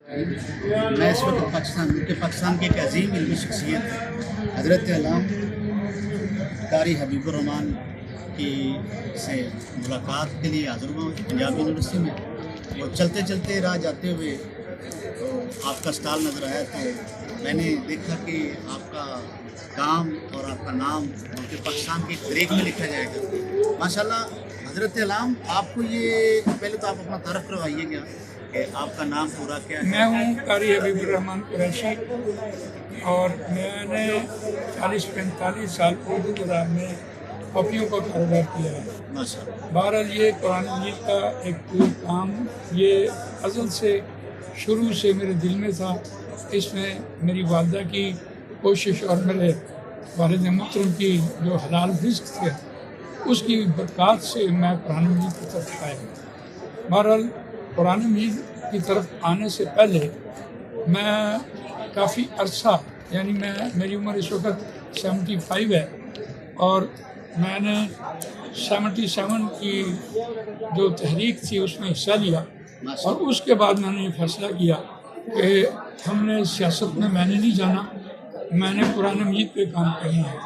میں اس وقت پاکستان کی ایک عظیم علمی شخصیت حضرت علامہ قاری حبیب الرحمان کی سے ملاقات کے لیے حاضر ہوا پنجاب یونیورسٹی میں. اور چلتے چلتے راہ جاتے ہوئے تو آپ کا اسٹال نظر آیا تو میں نے دیکھا کہ آپ کا کام اور آپ کا نام ملک پاکستان کی تاریخ میں لکھا جائے گا. ماشاءاللہ حضرت علامہ، آپ کو یہ پہلے تو آپ اپنا تعارف کروائیے گا کہ آپ کا نام پورا کیا ہے؟ میں ہوں قاری حبیب الرحمان قریشی اور میں نے 40-45 سال اردو زبان میں کاپیوں کا کاروبار کیا ہے. بہرحال یہ قرآن مجید کا ایک کوئی کام یہ ازل سے شروع سے میرے دل میں تھا. اس میں میری والدہ کی کوشش اور میرے والد محترم کی جو حلال رزق تھے اس کی برکات سے میں قرآن مجید کی طرف آیا. بہرحال قرآن مجید کی طرف آنے سے پہلے میں کافی عرصہ یعنی میری عمر اس وقت 75 ہے اور میں نے 77 کی جو تحریک تھی اس میں حصہ لیا اور اس کے بعد میں نے یہ فیصلہ کیا کہ ہم نے سیاست میں نے نہیں جانا، میں نے قرآن مجید پہ کام کرنا ہے.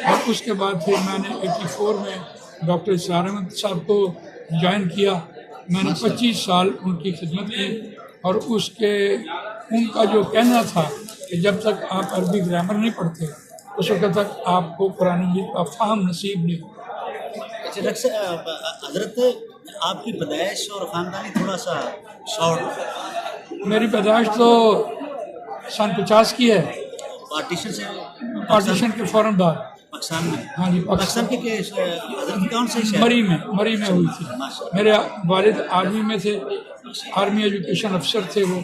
اور اس کے بعد پھر میں نے 84 میں ڈاکٹر اسرار احمد صاحب کو جوائن کیا. میں نے 25 سال ان کی خدمت کی اور ان کا جو کہنا تھا کہ جب تک آپ عربی گرامر نہیں پڑھتے اس وقت تک آپ کو قرآن مجید کا فہم نصیب نہیں ہوگا. حضرت آپ کی پیدائش اور خاندانی تھوڑا سا شارٹ. میری پیدائش تو سن 50 کی ہے، پارٹیشن کے فوراً بعد پاکستان میں. ہاں جی، پاکستان کے حضرت کون سے شہر؟ مری میں ہوئی تھی. میرے والد آرمی میں تھے، آرمی ایجوکیشن افسر تھے وہ.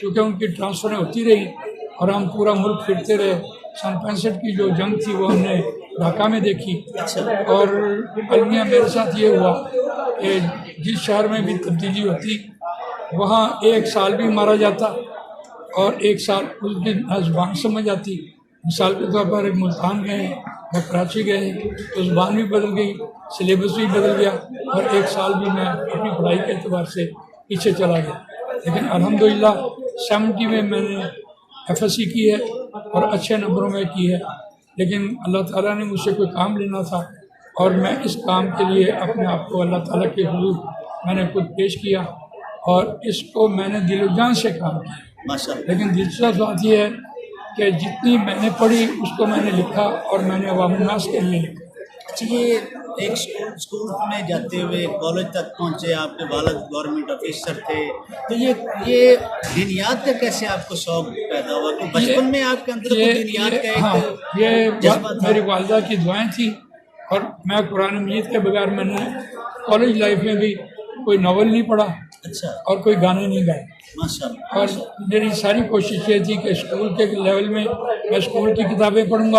چونکہ ان کی ٹرانسفریں ہوتی رہی اور ہم پورا ملک پھرتے رہے. سن 65 کی جو جنگ تھی وہ ہم نے ڈھاکہ میں دیکھی اور المیہ میرے ساتھ یہ ہوا کہ جس شہر میں بھی تبدیلی ہوتی وہاں ایک سال بھی مارا جاتا اور ایک سال اس دن زبان سمجھ آتی. مثال کے طور پر ایک ملتان گئے یا کراچی گئے تو زبان بھی بدل گئی، سلیبس بھی بدل گیا اور ایک سال بھی میں اپنی پڑھائی کے اعتبار سے پیچھے چلا گیا. لیکن الحمدللہ 70 میں نے FSC کی ہے اور اچھے نمبروں میں کی ہے. لیکن اللہ تعالیٰ نے مجھ سے کوئی کام لینا تھا اور میں اس کام کے لیے اپنے آپ کو اللہ تعالیٰ کے حضور میں نے خود پیش کیا اور اس کو میں نے دل و جان سے کام کیا. لیکن دلچسپ بات یہ ہے کہ جتنی میں نے پڑھی اس کو میں نے لکھا اور میں نے عوام الناس کے لیے لکھا. اچھا، یہ ایک اسکول میں جاتے ہوئے کالج تک پہنچے، آپ کے والد گورنمنٹ آفیسر تھے، تو یہ دینیات کا کیسے آپ کو شوق پیدا ہوا؟ کہ بچپن میں آپ کے اندر دینیات کا ایک جذبہ تھا؟ میری والدہ کی دعائیں تھیں اور میں قرآن مجید کے بغیر میں نے کالج لائف میں بھی کوئی ناول نہیں پڑھا اور کوئی گانے نہیں گائے. اور میری ساری کوشش یہ تھی کہ اسکول کے لیول میں اسکول کی کتابیں پڑھوں گا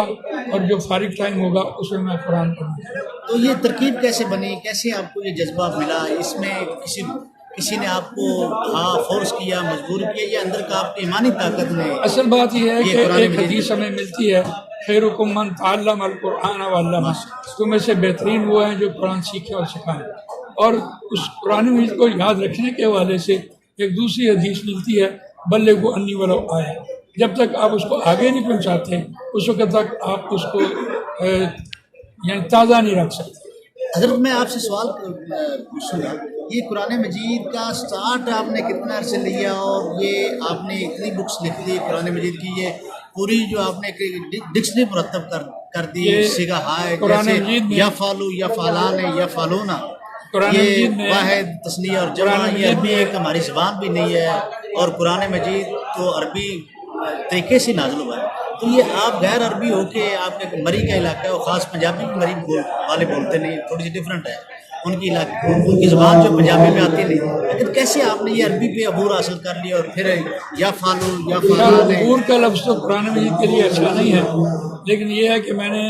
اور جو فارغ ٹائم ہوگا اس میں قرآن پڑھوں گا. تو یہ ترکیب کیسے بنی؟ کیسے آپ کو یہ جذبہ ملا؟ اس میں کسی نے آپ کو فورس کیا، مجبور کیا، یا اندر کا آپ کی ایمانی طاقت نے؟ اصل بات یہ ہے کہ ایک حدیث ہمیں ملتی ہے، خیرکم من تعلم القرآن وعلمہ، تم میں سے بہترین وہ ہیں جو قرآن سیکھے اور سکھائیں. اور اس قرآن مجید کو یاد رکھنے کے حوالے سے ایک دوسری حدیث ملتی ہے، بلغوا عنی ولو آیہ. جب تک آپ اس کو آگے نہیں پہنچاتے اس وقت تک آپ اس کو یعنی تازہ نہیں رکھ سکتے. حضرت میں آپ سے سوال پوچھوں گا، یہ قرآن مجید کا سٹارٹ آپ نے کتنا عرصے لیا اور یہ آپ نے اتنی بکس لکھ دی قرآن مجید کی، یہ پوری جو آپ نے ڈکشنری مرتب کر دی، سیگا ہائے جیسے یا فالو یا فالان یا فالونا، یہ واحد تثنیہ اور جمع، یہ عربی ایک ہماری زبان بھی نہیں ہے اور قرآن مجید تو عربی طریقے سے نازل ہوا ہے. تو یہ آپ غیر عربی ہو کے آپ کے مری کا علاقہ ہے اور خاص پنجابی بھی مری والے بولتے نہیں، تھوڑی سی ڈفرینٹ ہے ان کی علاقے، ان کی زبان جو پنجابی میں آتی نہیں. لیکن کیسے آپ نے یہ عربی پہ عبور حاصل کر لیا اور پھر یا فالو یا فالان؟ عبور کا لفظ تو قرآن مجید کے لیے اچھا نہیں ہے، لیکن یہ ہے کہ میں نے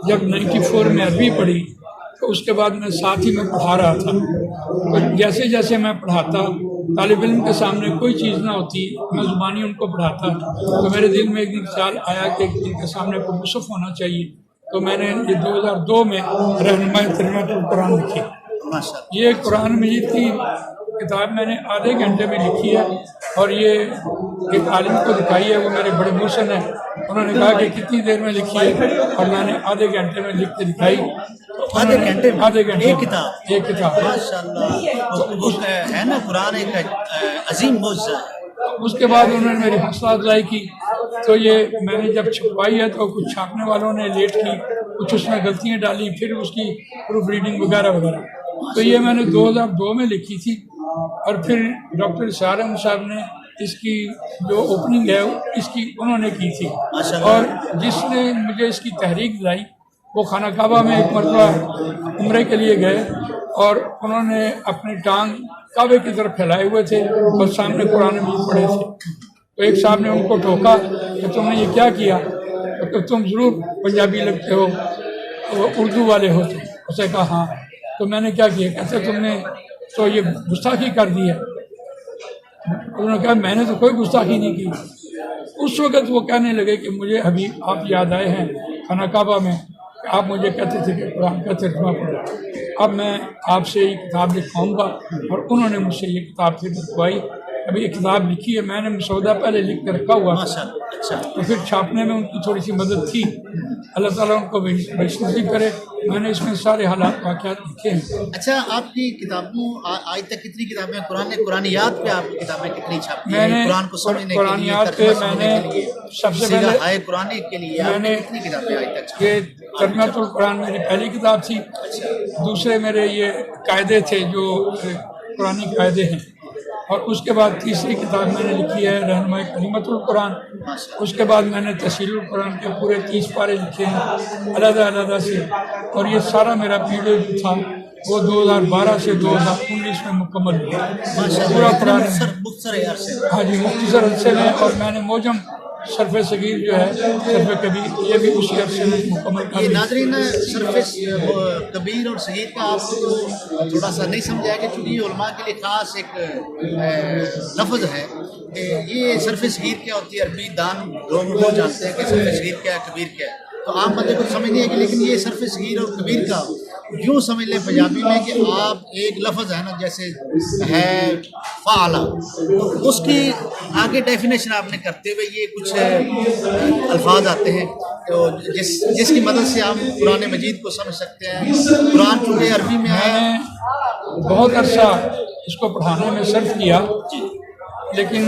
جب 94 میں عربی پڑھی تو اس کے بعد میں ساتھ ہی میں پڑھا رہا تھا. تو جیسے جیسے میں پڑھاتا طالب علم کے سامنے کوئی چیز نہ ہوتی میں زبانی ان کو پڑھاتا تو میرے دل میں ایک دن خیال آیا کہ ان کے سامنے کوئی مصحف ہونا چاہیے. تو میں نے یہ 2002 میں رہنمائی ترجمہ القرآن لکھی. یہ قرآن مجید کی کتاب میں نے آدھے گھنٹے میں لکھی ہے اور یہ ایک عالم کو دکھائی ہے، وہ میرے بڑے محسن ہیں، انہوں نے کہا کہ کتنی دیر میں لکھی ہے اور میں نے آدھے گھنٹے میں لکھ کے دکھائی. آدھے گھنٹے میں آدھے گھنٹے ایک کتاب؟ ایک کتاب ماشاء اللہ. ہے نا قرآن ایک عظیم معجزہ ہے. اس کے بعد انہوں نے میری حوصلہ افزائی کی، تو یہ میں نے جب چھپوائی ہے تو کچھ چھاپنے والوں نے لیٹ کی، کچھ اس میں غلطیاں ڈالی، پھر اس کی پروف ریڈنگ وغیرہ وغیرہ. تو یہ میں نے 2002 میں لکھی تھی، اور پھر ڈاکٹر اسرار احمد صاحب نے اس کی جو اوپننگ ہے اس کی انہوں نے کی تھی، اور جس نے مجھے اس کی تحریک دلائی وہ خانہ کعبہ میں ایک مرتبہ عمرے کے لیے گئے، اور انہوں نے اپنی ٹانگ کعبے کی طرف پھیلائے ہوئے تھے اور سامنے قرآن مجید پڑھے تھے. تو ایک صاحب نے ان کو ٹوکا کہ تم نے یہ کیا کیا، کہ تم ضرور پنجابی لگتے ہو، اردو والے ہو تم. اس نے کہا ہاں. تو میں نے کیا کیا، کہتے تم نے تو یہ گستاخی کر دی ہے. انہوں نے کہا میں نے تو کوئی گستاخی نہیں کی. اس وقت وہ کہنے لگے کہ مجھے ابھی آپ یاد آئے ہیں خانہ کعبہ میں، آپ مجھے کہتے تھے کہ قرآن کا ترجمہ پڑھو، اب میں آپ سے یہ کتاب لکھواؤں گا. اور انہوں نے مجھ سے یہ کتاب پھر لکھوائی. ابھی یہ کتاب لکھی ہے، میں نے مسودہ پہلے لکھ کر رکھا ہوا، تو پھر چھاپنے میں ان کی تھوڑی سی مدد تھی. اللہ تعالیٰ ان کو بشنصیب کرے. میں نے اس میں سارے حالات واقعات لکھے ہیں. اچھا، آپ کی کتابوں آج تک کتنی کتابیں قرآنیات پہ آپ کی کتابیں کتنی چھاپی میں ہیں؟ نے قرآن کو سمجھنے کے لیے، قرآنیات پہ میں نے سب سے پہلے ہائے قرآن کے لیے آپ نے کتنی کتابیں آج تک چھاپی؟ یہ ترجمۃ القرآن میری پہلی کتاب تھی. دوسرے میرے یہ قاعدے تھے جو قرآنی قاعدے ہیں، اور اس کے بعد تیسری کتاب میں نے لکھی ہے رہنمائی کلمۃ القرآن. اس کے بعد میں نے تفسیر القرآن کے پورے 30 پارے لکھے ہیں علیحدہ علیحدہ سے. اور یہ سارا میرا پیریڈ جو تھا وہ 2012 سے 2019 میں مکمل ہوا پورا قرآن. ہاں جی، مختصر عرصے میں. اور میں نے موجم صرف صغیر جو ہے، صرف کبیر، یہ بھی اسی عرصے میں مکمل کر یہ دیا. ناظرین صرف کبیر اور صغیر کا آپ کو تھوڑا سا نہیں سمجھا کہ چونکہ یہ علماء کے لیے خاص ایک لفظ ہے. یہ صرف صغیر کیا ہوتی ہے؟ عربی دان لوگ وہ جانتے ہیں کہ صرف صغیر کیا ہے، کبیر کیا ہے، تو عام بندے کو سمجھ نہیں ہے کہ لیکن یہ صرف صغیر اور کبیر کا یوں سمجھ لیں پنجابی میں کہ آپ ایک لفظ ہے نا جیسے ہے فعلا، تو اس کی آگے ڈیفینیشن آپ نے کرتے ہوئے یہ کچھ الفاظ آتے ہیں تو جس کی مدد سے آپ قرآن مجید کو سمجھ سکتے ہیں. قرآن چونکہ عربی میں میں ہے. نے بہت عرصہ اس کو پڑھانے میں صرف کیا، لیکن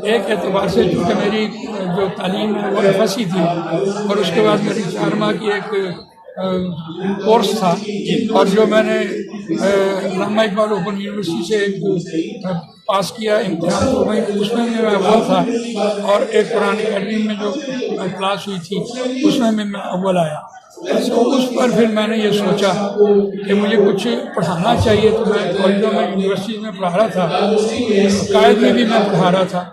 ایک اعتبار سے چونکہ میری جو تعلیم ہے وہ فصیح تھی، اور اس کے بعد میری 4 ماہ کی ایک کورس تھا، اور جو میں نے علامہ اقبال اوپن یونیورسٹی سے ایک پاس کیا امتحان، تو اس میں میں اول تھا. اور ایک قرآن اکیڈمی میں جو کلاس ہوئی تھی اس میں میں اول آیا. تو اس پر پھر میں نے یہ سوچا کہ مجھے کچھ پڑھانا چاہیے. تو میں کالجوں میں یونیورسٹی میں پڑھا رہا تھا، قائد میں بھی میں پڑھا رہا تھا.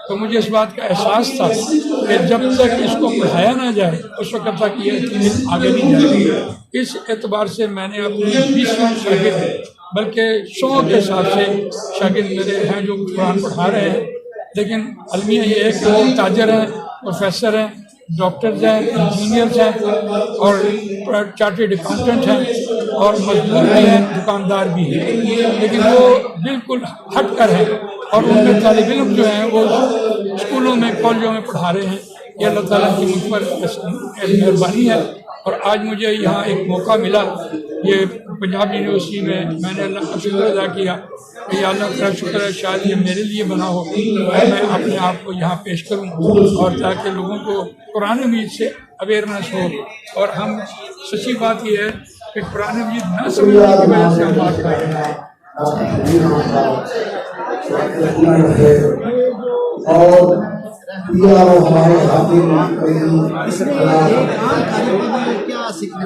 تو مجھے اس بات کا احساس تھا کہ جب تک اس کو پڑھایا نہ جائے اس وقت تک یہ علم آگے نہیں جائے گی. اس اعتبار سے میں نے اپنے 20 شاگرد، بلکہ 100 کے حساب سے شاگرد میرے ہیں جو قرآن پڑھا رہے ہیں. لیکن المیہ یہ ہے کہ وہ تاجر ہیں، پروفیسر ہیں، ڈاکٹرز ہیں، انجینئرز ہیں، اور چارٹرڈ اکاؤنٹنٹ ہیں، اور مزدور بھی ہیں، دکاندار بھی ہیں. لیکن وہ بالکل ہٹ کر ہیں، اور ان میں طالب علم جو ہیں وہ اسکولوں میں کالجوں میں پڑھا رہے ہیں. یہ اللہ تعالیٰ کی مجھ پر مہربانی ہے. اور آج مجھے یہاں ایک موقع ملا، یہ پنجاب یونیورسٹی میں نے اللہ کا شکر ادا کیا کہ یا اللہ کا شکر ہے شاید یہ میرے لیے بنا ہو اور میں اپنے آپ کو یہاں پیش کروں، اور تاکہ لوگوں کو قرآن مجید سے اویئرنیس ہو. اور ہم سچی بات یہ ہے کہ قرآن مجید نہ سمجھنے کی وجہ سے ہم آج کھائے ہیں. اور ہمارے کیا سیکھنے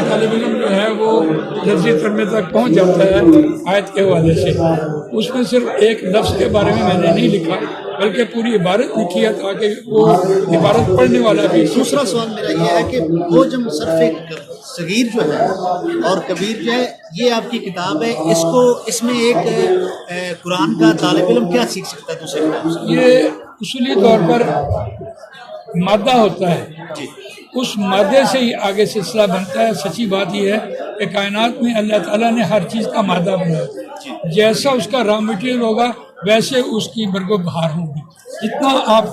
طالب علم جو ہے وہ لفظی ترجمے تک پہنچ جاتا ہے آیت کے حوالے سے. اس میں صرف ایک لفظ کے بارے میں نے نہیں لکھا بلکہ پوری عبارت لکھی ہے تاکہ وہ عبارت پڑھنے والا بھی. دوسرا سوال میرا یہ ہے کہ وہ جو صرف صغیر جو ہے اور کبیر جو ہے یہ آپ کی کتاب ہے، اس میں ایک قرآن کا طالب علم کیا سیکھ سکتا ہے دوسرے کتاب سے؟ یہ اصولی طور پر مادہ ہوتا ہے، اس مادے سے ہی آگے سلسلہ بنتا ہے. سچی بات یہ ہے کہ کائنات میں اللہ تعالیٰ نے ہر چیز کا مادہ بنایا، جیسا اس کا را مٹیریل ہوگا ویسے اس کی برگ و بہار ہوگی. جتنا آپ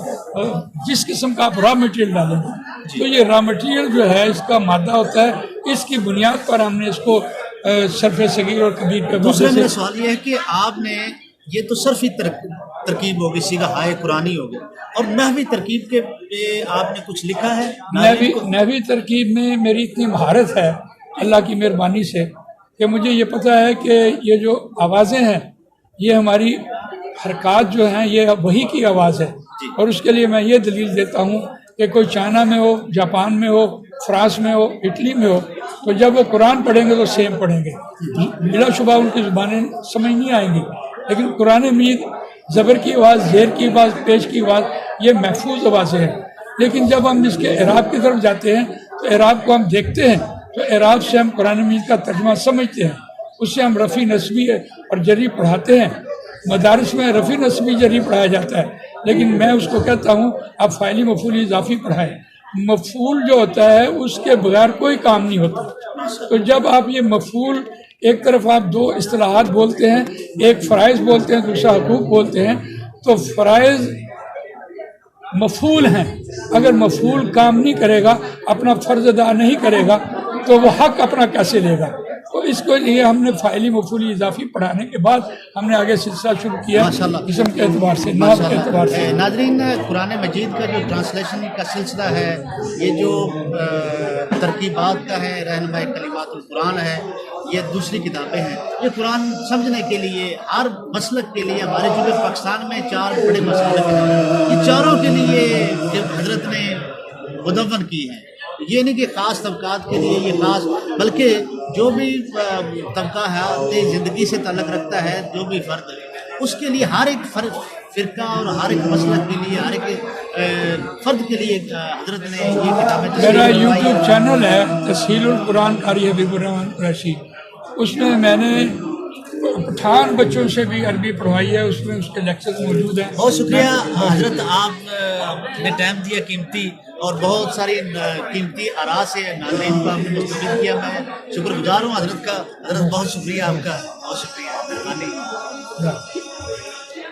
جس قسم کا آپ را مٹیریل ڈالیں گے تو یہ را مٹیریل جو ہے اس کا مادہ ہوتا ہے، اس کی بنیاد پر ہم نے اس کو صرف صغیر اور کبیر کے دوسرا وجہ میرا سے. سوال یہ ہے کہ آپ نے یہ تو صرفی ترکیب ہوگی، سیگا ہائے قرآنی ہوگی، اور نحوی ترکیب کے پہ آپ نے کچھ لکھا ہے؟ نحوی ترکیب میں میری اتنی مہارت ہے اللہ کی مہربانی سے کہ مجھے یہ پتہ ہے کہ یہ جو آوازیں ہیں یہ ہماری حرکات جو ہیں یہ وہی کی آواز ہے. اور اس کے لیے میں یہ دلیل دیتا ہوں کہ کوئی چائنا میں ہو، جاپان میں ہو، فرانس میں ہو، اٹلی میں ہو، تو جب وہ قرآن پڑھیں گے تو سیم پڑھیں گے، بلا شبہ ان کی زبانیں سمجھ نہیں آئیں گی. لیکن قرآن مجید زبر کی آواز، زیر کی آواز، پیش کی آواز یہ محفوظ آوازیں ہیں. لیکن جب ہم اس کے اعراب کی طرف جاتے ہیں تو اعراب کو ہم دیکھتے ہیں تو اعراب سے ہم قرآن مجید کا ترجمہ سمجھتے ہیں، اس سے ہم رفع نصبی اور جری پڑھاتے ہیں. مدارس میں رفع نصبی جری پڑھایا جاتا ہے، لیکن میں اس کو کہتا ہوں آپ فاعلی مفعولی اضافی پڑھائیں. مفعول جو ہوتا ہے اس کے بغیر کوئی کام نہیں ہوتا. تو جب آپ یہ مفعول ایک طرف آپ دو اصطلاحات بولتے ہیں، ایک فرائض بولتے ہیں، دوسرا حقوق بولتے ہیں، تو فرائض مفعول ہیں. اگر مفعول کام نہیں کرے گا، اپنا فرض ادا نہیں کرے گا تو وہ حق اپنا کیسے لے گا؟ تو اس کو لیے ہم نے فاعلی مفعولی اضافی پڑھانے کے بعد ہم نے آگے سلسلہ شروع کیا اسم کے اعتبار سے، نام کے اعتبار سے. ناظرین، قرآن مجید کا جو ٹرانسلیشن کا سلسلہ ہے، یہ جو ترکیبات کا ہے، رہنمائی کلمات القرآن ہے، یہ دوسری کتابیں ہیں. یہ قرآن سمجھنے کے لیے ہر مسلک کے لیے ہمارے چونکہ پاکستان میں 4 بڑے مسلک ہیں، یہ چاروں کے لیے جب حضرت نے مدون کی ہے. یہ نہیں کہ خاص طبقات کے لیے یہ خاص، بلکہ جو بھی طبقہ ہے اپنی زندگی سے تعلق رکھتا ہے، جو بھی فرد ہے اس کے لیے ہر ایک فرقہ اور ہر ایک مسلک کے لیے، ہر ایک فرد کے لیے حضرت نے یہ کتابیں. میرا یوٹیوب چینل ہے تسہیل القرآن قاری حبیب الرحمن قریشی، اس میں نے پٹھان بچوں سے بھی عربی پڑھوائی ہے، اس میں اس کے لیکچرز موجود ہیں. بہت شکریہ حضرت، آپ نے ٹائم دیا قیمتی، اور بہت ساری قیمتی آراء سے ناظرین کو آپ نے مستفید کیا. میں شکر گزار ہوں حضرت کا. حضرت بہت شکریہ آپ کا، بہت شکریہ، مہربانی.